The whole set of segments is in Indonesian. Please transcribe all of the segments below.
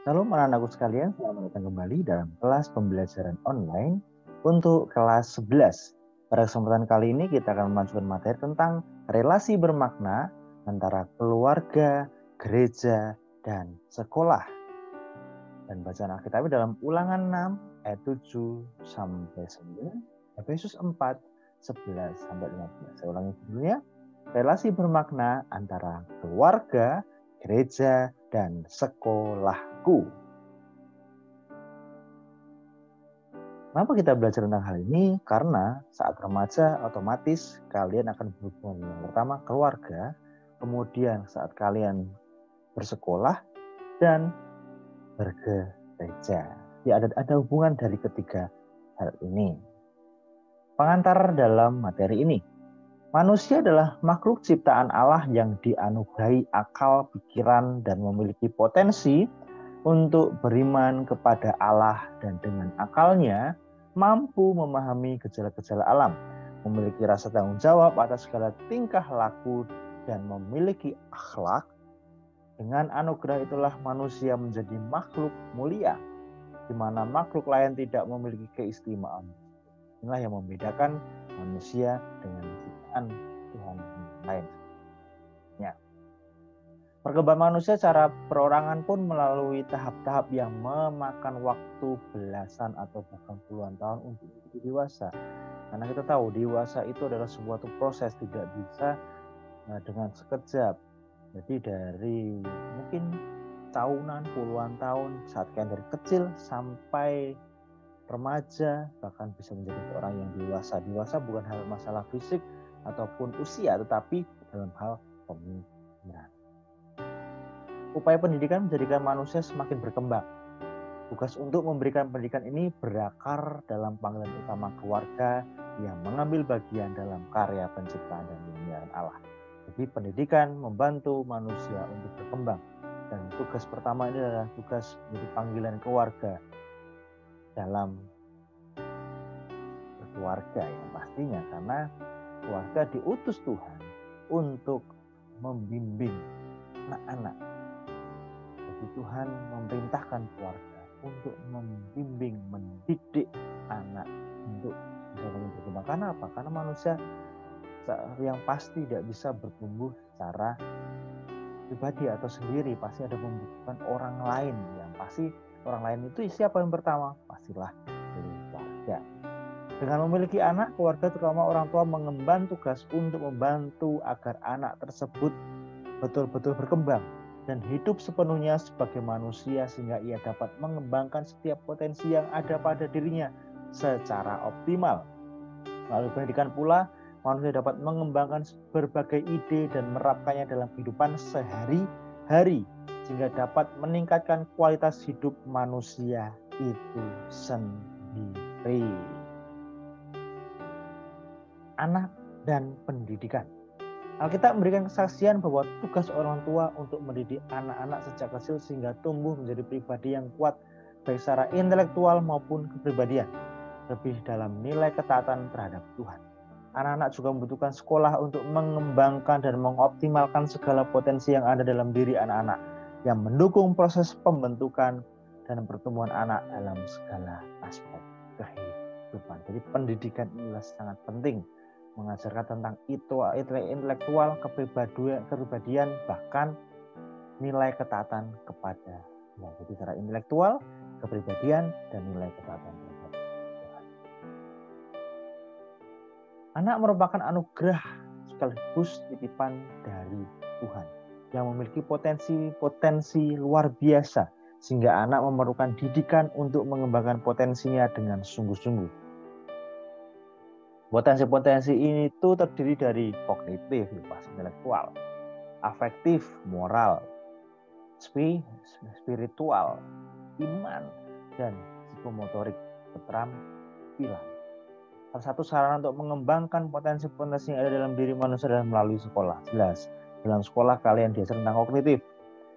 Salam anak-anakku sekalian, selamat datang kembali dalam kelas pembelajaran online untuk kelas 11. Pada kesempatan kali ini kita akan melanjutkan materi tentang relasi bermakna antara keluarga, gereja, dan sekolah. Dan bacaan Alkitab dalam Ulangan 6 ayat 7 sampai 9, Efesus 4 11 sampai 15. Saya ulangi dulunya. Relasi bermakna antara keluarga, gereja, dan sekolahku. Kenapa kita belajar tentang hal ini? Karena saat remaja otomatis kalian akan berhubungan yang pertama keluarga, kemudian saat kalian bersekolah dan bergereja. Ya, ada hubungan dari ketiga hal ini. Pengantar dalam materi ini. Manusia adalah makhluk ciptaan Allah yang dianugerahi akal, pikiran, dan memiliki potensi untuk beriman kepada Allah dan dengan akalnya mampu memahami gejala-gejala alam, memiliki rasa tanggung jawab atas segala tingkah laku, dan memiliki akhlak. Dengan anugerah itulah manusia menjadi makhluk mulia, di mana makhluk lain tidak memiliki keistimewaan. Inilah yang membedakan manusia dengan ciptaan Tuhan yang lain. Ya. Perkembangan manusia secara perorangan pun melalui tahap-tahap yang memakan waktu belasan atau bahkan puluhan tahun untuk menjadi dewasa. Karena kita tahu dewasa itu adalah sebuah proses, tidak bisa dengan sekejap. Jadi dari mungkin tahunan, puluhan tahun, saat kalian dari kecil sampai remaja, bahkan bisa menjadi orang yang dewasa. Dewasa bukan hal masalah fisik ataupun usia, tetapi dalam hal pemikiran. Upaya pendidikan menjadikan manusia semakin berkembang. Tugas untuk memberikan pendidikan ini berakar dalam panggilan utama keluarga yang mengambil bagian dalam karya penciptaan dan pemeliharaan Allah. Jadi pendidikan membantu manusia untuk berkembang. Dan tugas pertama ini adalah tugas menjadi panggilan keluarga dalam keluarga yang pastinya, karena keluarga diutus Tuhan untuk membimbing anak-anak. Jadi Tuhan memerintahkan keluarga untuk membimbing, mendidik anak untuk bisa berkembang. Karena apa? Karena manusia yang pasti tidak bisa bertumbuh secara pribadi atau sendiri, pasti ada membutuhkan orang lain. Yang pasti orang lain itu siapa yang pertama? Pastilah keluarga. Dengan memiliki anak, keluarga terutama orang tua mengemban tugas untuk membantu agar anak tersebut betul-betul berkembang dan hidup sepenuhnya sebagai manusia sehingga ia dapat mengembangkan setiap potensi yang ada pada dirinya secara optimal. Melalui pendidikan pula, manusia dapat mengembangkan berbagai ide dan menerapkannya dalam kehidupan sehari-hari sehingga dapat meningkatkan kualitas hidup manusia itu sendiri. Anak dan pendidikan. Alkitab memberikan kesaksian bahwa tugas orang tua untuk mendidik anak-anak sejak kecil sehingga tumbuh menjadi pribadi yang kuat baik secara intelektual maupun kepribadian, lebih dalam nilai ketaatan terhadap Tuhan. Anak-anak juga membutuhkan sekolah untuk mengembangkan dan mengoptimalkan segala potensi yang ada dalam diri anak-anak, yang mendukung proses pembentukan dan pertumbuhan anak dalam segala aspek kehidupan. Jadi pendidikan inilah sangat penting, mengajarkan tentang intelektual, kepribadian, bahkan nilai ketaatan kepada Tuhan. Jadi secara intelektual, kepribadian, dan nilai ketaatan kepada Tuhan. Anak merupakan anugerah sekaligus titipan dari Tuhan yang memiliki potensi luar biasa, sehingga anak memerlukan didikan untuk mengembangkan potensinya dengan sungguh-sungguh. Potensi-potensi ini itu terdiri dari kognitif, intelektual, afektif, moral, spiritual, iman, dan psikomotorik, keterampilan. Salah satu sarana untuk mengembangkan potensi-potensi yang ada dalam diri manusia adalah melalui sekolah. Jelas, dalam sekolah kalian diajar tentang kognitif,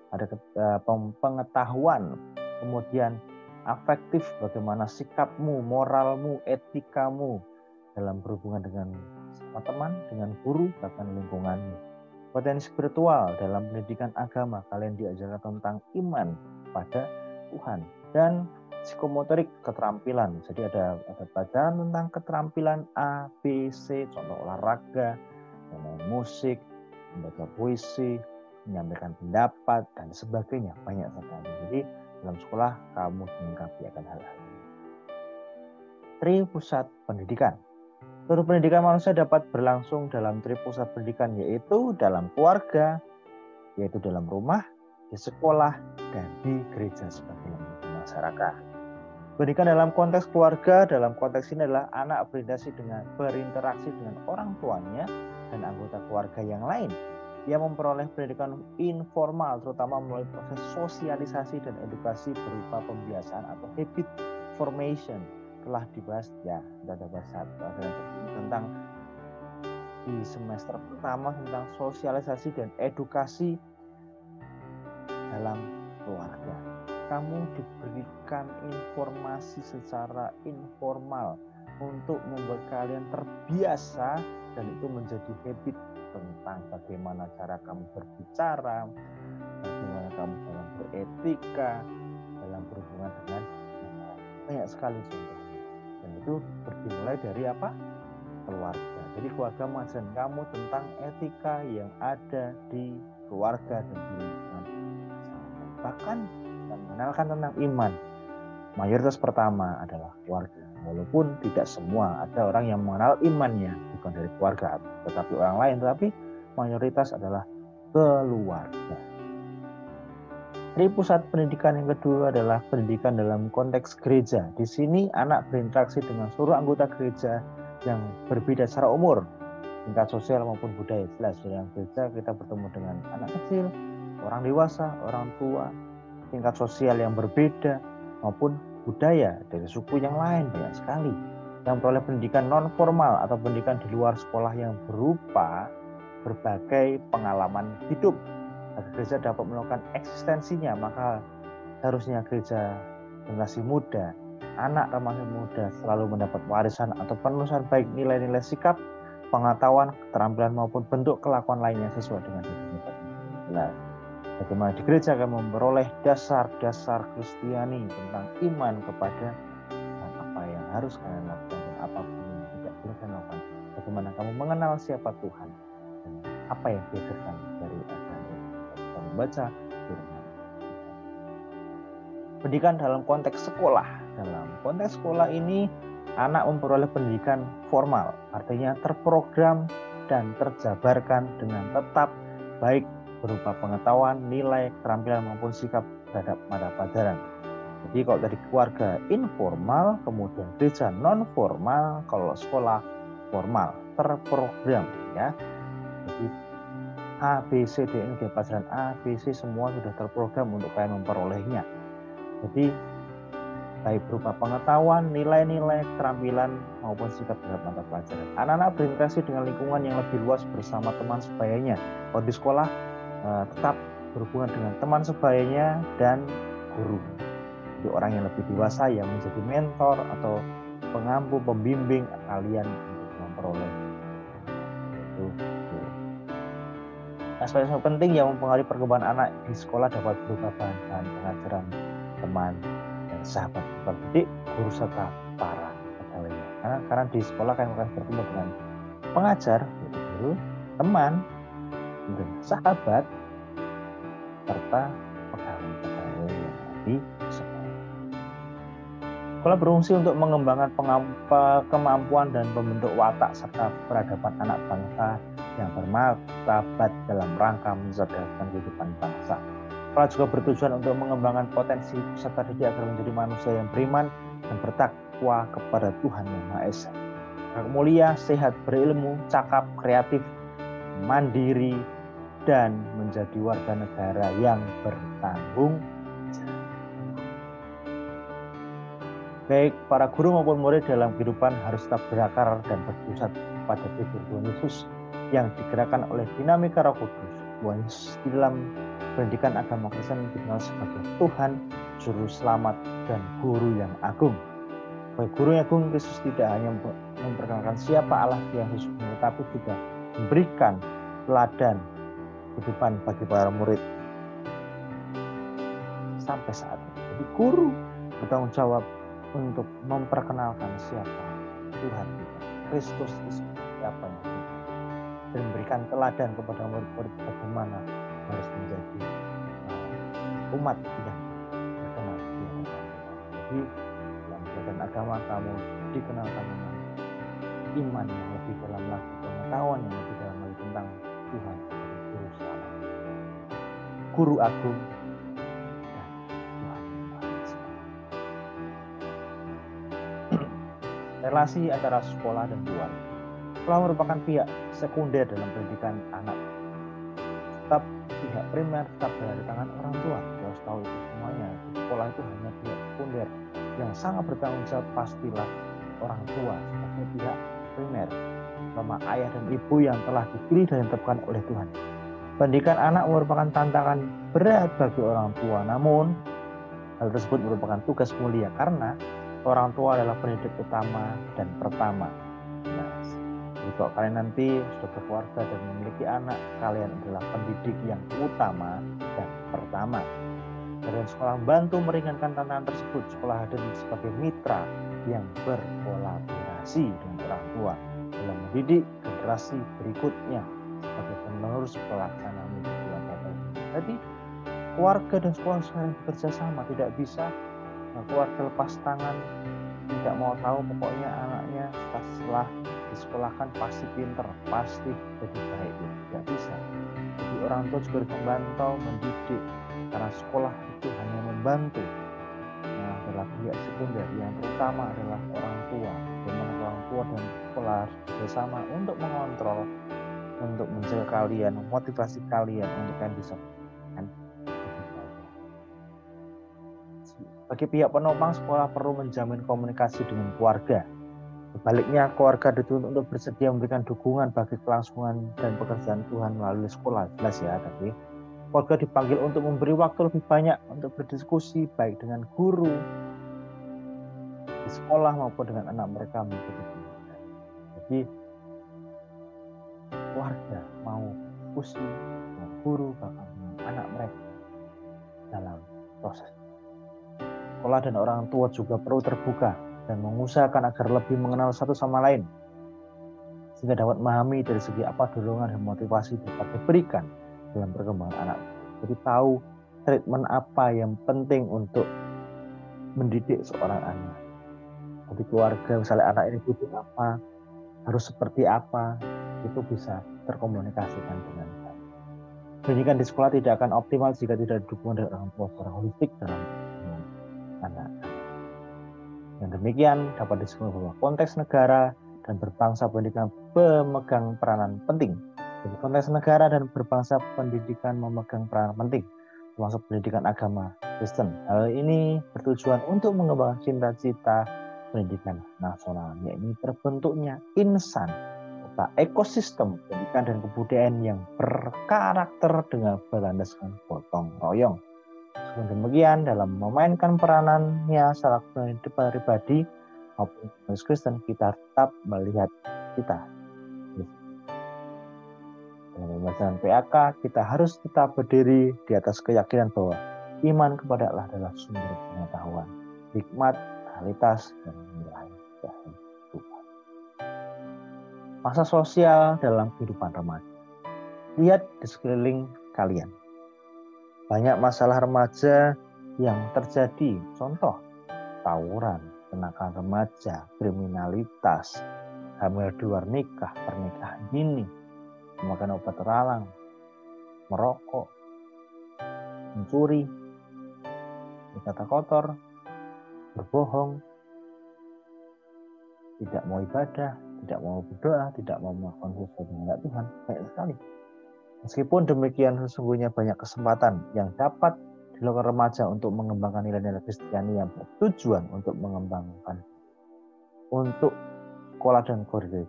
ada pengetahuan, kemudian afektif, bagaimana sikapmu, moralmu, etikamu dalam berhubungan dengan teman, dengan guru, bahkan lingkunganmu. Potensi spiritual dalam pendidikan agama, kalian diajarkan tentang iman pada Tuhan. Dan psikomotorik, keterampilan. Jadi ada pelajaran tentang keterampilan A, B, C, contoh olahraga, main musik, membaca puisi, menyampaikan pendapat, dan sebagainya. Banyak sekali. Jadi dalam sekolah kamu dilengkapi akan hal-hal ini. Tripusat pendidikan. Seluruh pendidikan manusia dapat berlangsung dalam tripusat pendidikan, yaitu dalam keluarga, yaitu dalam rumah, di sekolah, dan di gereja sebagai lembaga masyarakat. Pendidikan dalam konteks keluarga, dalam konteks ini adalah anak berinteraksi dengan orang tuanya dan anggota keluarga yang lain. Ia memperoleh pendidikan informal, terutama melalui proses sosialisasi dan edukasi berupa pembiasaan atau habit formation. Telah dibahas ya, sudah ada bahas tentang di semester pertama tentang sosialisasi dan edukasi dalam keluarga. Kamu diberikan informasi secara informal untuk membuat kalian terbiasa, dan itu menjadi habit tentang bagaimana cara kamu berbicara, bagaimana kamu dalam beretika, dalam berhubungan dengan banyak sekali contoh. Dan itu dimulai dari apa? Keluarga. Jadi keluarga mengajarkan kamu tentang etika yang ada di keluarga dan di lingkungan. Bahkan mengenalkan tentang iman. Mayoritas pertama adalah keluarga. Walaupun tidak semua, ada orang yang mengenal imannya bukan dari keluarga, tetapi orang lain, tetapi mayoritas adalah keluarga. Tripusat pendidikan yang kedua adalah pendidikan dalam konteks gereja. Di sini anak berinteraksi dengan seluruh anggota gereja yang berbeda secara umur, tingkat sosial maupun budaya. Jelas dalam gereja kita bertemu dengan anak kecil, orang dewasa, orang tua, tingkat sosial yang berbeda maupun budaya dari suku yang lain, banyak sekali. Yang memperoleh pendidikan non formal atau pendidikan di luar sekolah yang berupa berbagai pengalaman hidup. Agar gereja dapat melakukan eksistensinya, maka harusnya gereja generasi muda, anak remaja muda selalu mendapat warisan atau penelusuran baik nilai-nilai sikap, pengetahuan, keterampilan maupun bentuk kelakuan lainnya sesuai dengan diri. Bagaimana di gereja akan memperoleh dasar-dasar Kristiani tentang iman kepada apa yang harus kalian lakukan dan apapun yang tidak boleh kalian lakukan. Bagaimana kamu mengenal siapa Tuhan dan apa yang diajarkan dari agama kita membaca firman. Pendidikan dalam konteks sekolah. Dalam konteks sekolah ini anak memperoleh pendidikan formal, artinya terprogram dan terjabarkan dengan tetap baik berupa pengetahuan, nilai, keterampilan maupun sikap terhadap mata pelajaran. Jadi kalau tadi keluarga informal, kemudian gereja non formal, kalau sekolah formal, terprogram ya. Jadi A, B, C, D, N, G, pelajaran A, B, C semua sudah terprogram untuk kalian memperolehnya. Jadi baik berupa pengetahuan, nilai-nilai, keterampilan maupun sikap terhadap mata pelajaran. Anak-anak berinteraksi dengan lingkungan yang lebih luas bersama teman sebayanya. Kalau di sekolah tetap berhubungan dengan teman sebayanya dan guru. Jadi orang yang lebih dewasa yang menjadi mentor atau pengampu, pembimbing kalian untuk memperoleh itu. Aspek yang penting yang mempengaruhi perkembangan anak di sekolah dapat berupa bahan-bahan pengajaran, teman, dan sahabat didik, guru serta para pegawainya. Karena di sekolah kalian akan bertemu dengan pengajar, guru, teman, dan sahabat serta pegawai-pegawai yang di sekolah. Sekolah berfungsi untuk mengembangkan kemampuan dan membentuk watak serta peradaban anak bangsa yang bermartabat dalam rangka mencerdaskan kehidupan bangsa. Sekolah juga bertujuan untuk mengembangkan potensi peserta didik agar menjadi manusia yang beriman dan bertakwa kepada Tuhan Yang Maha Esa. Mulia, sehat, berilmu, cakap, kreatif, mandiri, dan menjadi warga negara yang bertanggung jawab. Baik para guru maupun murid dalam kehidupan harus tetap berakar dan berpusat pada figur Tuhan Yesus yang digerakkan oleh dinamika Roh Kudus. Tuhan Yesus di dalam pendidikan agama Kristen dikenal sebagai Tuhan, Juru Selamat, dan Guru yang Agung. Sebagai Guru yang Agung, Yesus tidak hanya memperkenalkan siapa Allah yang sesungguhnya, tetapi juga memberikan teladan kehidupan bagi para murid. sampai saat ini. Jadi guru bertanggung jawab untuk memperkenalkan siapa Tuhan kita, Kristus itu siapa yang kita, dan memberikan teladan kepada murid-murid bagaimana harus menjadi umat yang berkenan di hadapan Tuhan. Jadi dalam pelajaran agama kamu dikenalkan dengan iman yang lebih dalam lagi, pengetahuan yang lebih dalam lagi tentang Tuhan sebagai Guru Selamat, Guru Agung, dan Tuhan yang Maha Esa. Relasi antara sekolah dan keluarga. Sekolah merupakan pihak sekunder dalam pendidikan anak. Tetap pihak primer tetap berada di tangan orang tua. Kita harus tahu itu semuanya. Sekolah itu hanya pihak sekunder yang sangat bertanggung jawab, pastilah orang tua sebagai pihak primer, sama ayah dan ibu yang telah dipilih dan ditetapkan oleh Tuhan. Pendidikan anak merupakan tantangan berat bagi orang tua, namun hal tersebut merupakan tugas mulia karena orang tua adalah pendidik utama dan pertama. Nah, jadi kalau kalian nanti sudah berkeluarga dan memiliki anak, kalian adalah pendidik yang utama dan pertama. Dan sekolah membantu meringankan tantangan tersebut. Sekolah hadir sebagai mitra yang berkolaborasi dengan orang tua dalam mendidik generasi berikutnya sebagai penerus pelaksana misi Tuhan Bapa. Jadi keluarga dan sekolah saling bekerja sama, tidak bisa keluarga lepas tangan, tidak mau tahu pokoknya anaknya setelah disekolahkan pasti pinter, pasti jadi baik. Tidak bisa. Jadi orang tua juga harus membantu mendidik, karena sekolah itu hanya membantu. Nah, adalah pihak sekunder yang terutama adalah orang tua. Bagaimana orang tua dan sekolah harus bersama untuk mengontrol, untuk menjaga kalian, memotivasi kalian untuk kalian bisa kan. Bagi pihak penopang, sekolah perlu menjamin komunikasi dengan keluarga. Sebaliknya, keluarga dituntut untuk bersedia memberikan dukungan bagi kelangsungan dan pekerjaan Tuhan melalui sekolah. Jelas ya, tapi keluarga dipanggil untuk memberi waktu lebih banyak untuk berdiskusi baik dengan guru di sekolah maupun dengan anak mereka mengikuti pendidikan. Jadi keluarga mau diskusi dengan guru bahkan dengan anak mereka dalam proses. Sekolah dan orang tua juga perlu terbuka dan mengusahakan agar lebih mengenal satu sama lain, sehingga dapat memahami dari segi apa dorongan dan motivasi dapat diberikan dalam perkembangan anak. Jadi tahu treatment apa yang penting untuk mendidik seorang anak. Jadi keluarga, misalnya anak ini butuh apa, harus seperti apa, itu bisa terkomunikasikan dengan baik. Pendidikan di sekolah tidak akan optimal jika tidak didukung dari orang tua secara holistik dalam anak. Dan demikian dapat disebut bahwa konteks negara dan berbangsa pendidikan memegang peranan penting. Jadi konteks negara dan berbangsa pendidikan memegang peranan penting, termasuk pendidikan agama Kristen. Hal ini bertujuan untuk mengembangkan cita-cita pendidikan nasional, yaitu terbentuknya insan serta ekosistem pendidikan dan kebudayaan yang berkarakter dengan berlandaskan gotong royong. Demikian dalam memainkan peranannya secara pribadi maupun Kristen, kita tetap melihat kita. Dalam pembahasan PAK, kita harus tetap berdiri di atas keyakinan bahwa iman kepada Allah adalah sumber pengetahuan, hikmat, realitas, dan nilai kehidupan. Masa sosial dalam kehidupan remaja. Lihat di sekeliling kalian. Banyak masalah remaja yang terjadi, contoh tawuran, kenakalan remaja, kriminalitas, hamil di luar nikah, pernikahan dini, memakan obat terlarang, merokok, mencuri, berkata kotor, berbohong, tidak mau ibadah, tidak mau berdoa, tidak mau melakukan sesuatu dengan Tuhan, banyak sekali. Meskipun demikian, sesungguhnya banyak kesempatan yang dapat dilakukan remaja untuk mengembangkan nilai-nilai Kristiani yang bertujuan untuk mengembangkan untuk sekolah dan keluarga.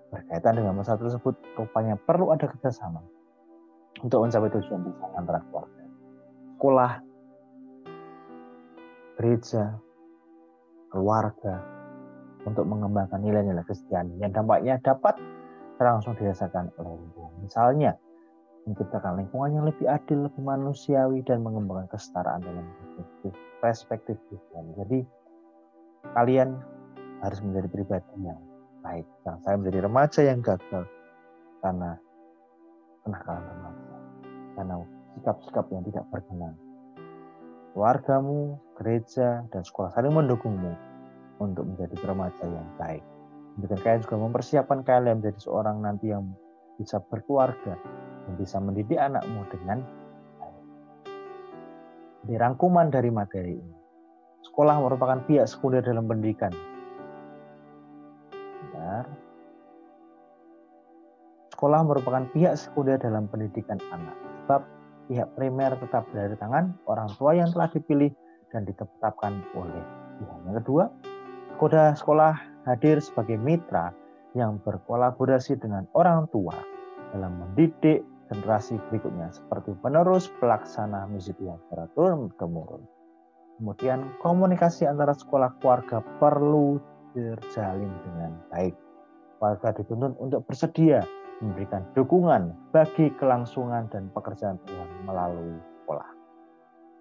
Berkaitan dengan masalah tersebut, rupanya perlu ada kerjasama untuk mencapai tujuan bersama antara keluarga, sekolah, gereja, keluarga, untuk mengembangkan nilai-nilai Kristiani yang dampaknya dapat langsung dirasakan oleh orang tua. Misalnya menciptakan lingkungan yang lebih adil, lebih manusiawi, dan mengembangkan kesetaraan dalam perspektif Tuhan. Jadi kalian harus menjadi pribadi yang baik. Jangan saya menjadi remaja yang gagal karena kenakalan remaja, karena sikap-sikap yang tidak berkenan. Keluargamu, gereja, dan sekolah saling mendukungmu untuk menjadi remaja yang baik. Dan kalian juga mempersiapkan kalian menjadi seorang nanti yang bisa berkeluarga dan bisa mendidik anakmu dengan baik. Di rangkuman dari materi ini, sekolah merupakan pihak sekunder dalam pendidikan. Benar. Sekolah merupakan pihak sekunder dalam pendidikan anak, sebab pihak primer tetap berada di tangan orang tua yang telah dipilih dan ditetapkan oleh Tuhan. Yang kedua, sekolah hadir sebagai mitra yang berkolaborasi dengan orang tua dalam mendidik generasi berikutnya seperti penerus pelaksana misi Tuhan secara turun-temurun. Kemudian komunikasi antara sekolah keluarga perlu terjalin dengan baik. Keluarga dituntut untuk bersedia memberikan dukungan bagi kelangsungan dan pekerjaan Tuhan melalui sekolah.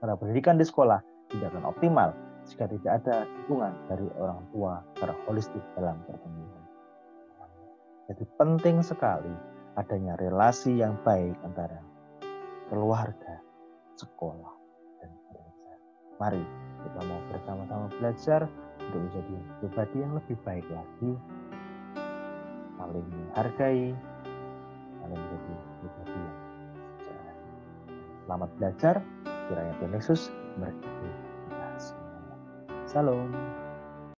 Karena pendidikan di sekolah tidak akan optimal jika tidak ada dukungan dari orang tua secara holistik dalam pertumbuhan. Jadi penting sekali adanya relasi yang baik antara keluarga, sekolah, dan gereja. Mari kita mau bersama-sama belajar untuk menjadi pribadi yang lebih baik lagi, saling menghargai, saling menjadi pribadi yang sejahtera. Selamat belajar, kiranya Tuhan Yesus memberkati kita semuanya. Salam.